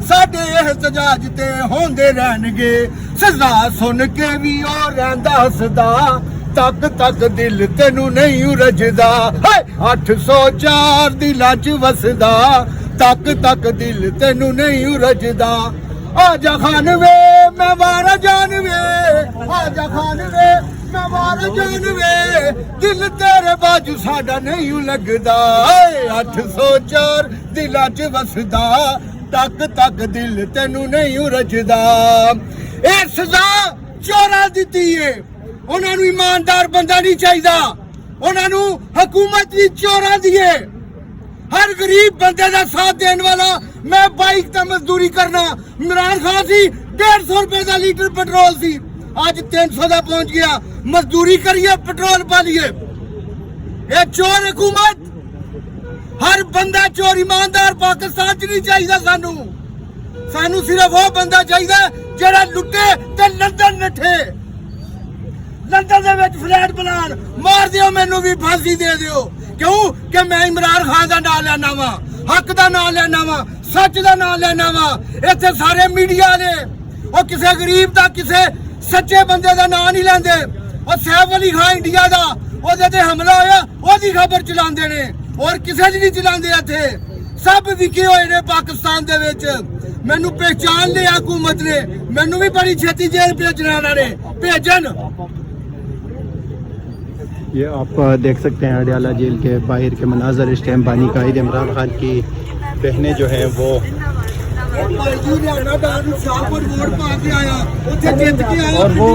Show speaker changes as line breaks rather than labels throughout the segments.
साडे एहतजाज ते होंदे रहणगे, सजा सुन के भी ओ रहिंदा हसदा, तक तक दिल तेनू नहीं रजदा। 804 दिलां च वसदा, तक तक दिल तेनू नहीं रजदा। आजा खान वे मैं वारा जान वे, आजा खान वे मैं वारा जान वे, दिल तेरे बाजू साडा नहीं लगदा। 804 दिलां च वसदा, तक तक दिल तेनू नहीं रजदा। ए सजा चोरा दित्ती है, उन्हां नूं ईमानदार बंदा नहीं चाहिदा, उन्हां नूं हुकूमत भी चोरा दी है। हर गरीब बंदे का साथ देने वाला, मैं बाइक ते मजदूरी करना, इमरान खान सी 150 रुपए का लीटर पेट्रोल सी, आज 300 का पहुंच गया। मजदूरी करिए पेट्रोल पालिए, ये चोर हुकूमत, हर बंदा चोर। ईमानदार पाकिस्तान च नहीं चाहिए सानू, सानू सिर्फ वो बंदा चाहिए जेड़ा लुटे ते लंदन नठे, लंदन दे विच फ्लैट बनान, मार दियो मैनू भी फांसी दे दियो। क्यों कि मैं इमरान खान का नाम लेना वा, हक का नाम लेना वा, सच का नाम लेना वा। इत्थे सारे मीडिया ने और किसी गरीब का, किसी सच्चे बंदे का नाम नहीं लेंदे। और सैफ अली खान इंडिया का ओदे ते हमला होया, ओदी खबर चलांदे ने, और किसी दी नहीं चलांदे। इत्थे सब विके होए ने पाकिस्तान दे विच। मैनू पहचान लिया हुकूमत ने, मैनू भी बड़ी छेती जेल भेजना ने, भेजन।
ये आप देख सकते हैं अडियाला जेल के बाहर के मनाजर। इस टाइम बानी कायद इमरान खान की बहनें जो हैं वो और वो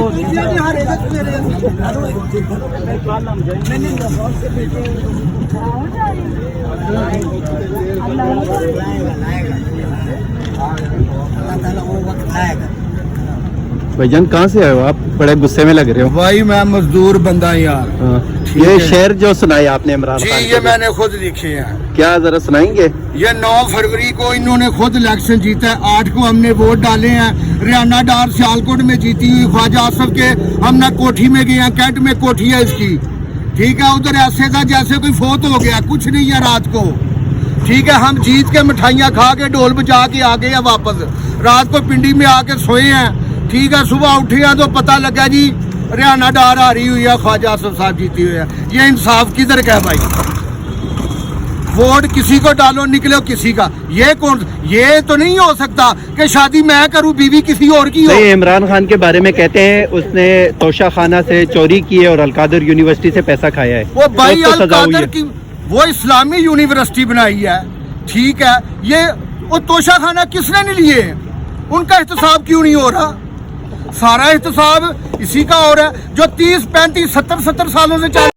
भाईजान कहाँ से आए हो आप? बड़े गुस्से में लग रहे हो।
भाई मैं मजदूर बंदा यार।
ये शेर जो सुनाए आपने इमरान खान
जी, ये मैंने खुद लिखे हैं।
क्या जरा सुनाएंगे?
ये 9 फरवरी को इन्होंने खुद इलेक्शन जीता है, 8 को हमने वोट डाले हैं। रियाना डार सियालकोट में जीती हुई, ख्वाजा आसफ के हम ना कोठी में गए हैं, कैंट में कोठी है इसकी, ठीक है। उधर ऐसे का जैसे कोई फोत हो गया, कुछ नहीं है रात को, ठीक है। हम जीत के मिठाइयाँ खा के ढोल बजा के आ गए हैं वापस। रात को पिंडी में आके सोए हैं, ठीक है। सुबह उठे हैं तो पता लगा जी रियाना डार आ रही हुई है, ख्वाजा आसफ साहब जीती हुई है। ये इंसाफ किधर का है भाई? वोट किसी को डालो, निकलो किसी का। ये कौन, ये तो नहीं हो सकता कि शादी मैं करूं, बीवी किसी और की हो।
इमरान खान के बारे में कहते हैं उसने तोशा खाना से चोरी की है और अलकादर यूनिवर्सिटी से पैसा खाया है।
वो भाई अलकादर की वो इस्लामी यूनिवर्सिटी बनाई है, ठीक है। ये वो तोशा खाना किसने नहीं लिए? उनका एहतसाब क्यों नहीं हो रहा? सारा एहतसाब इसी का हो रहा है जो 30, 35, 70 सालों से चल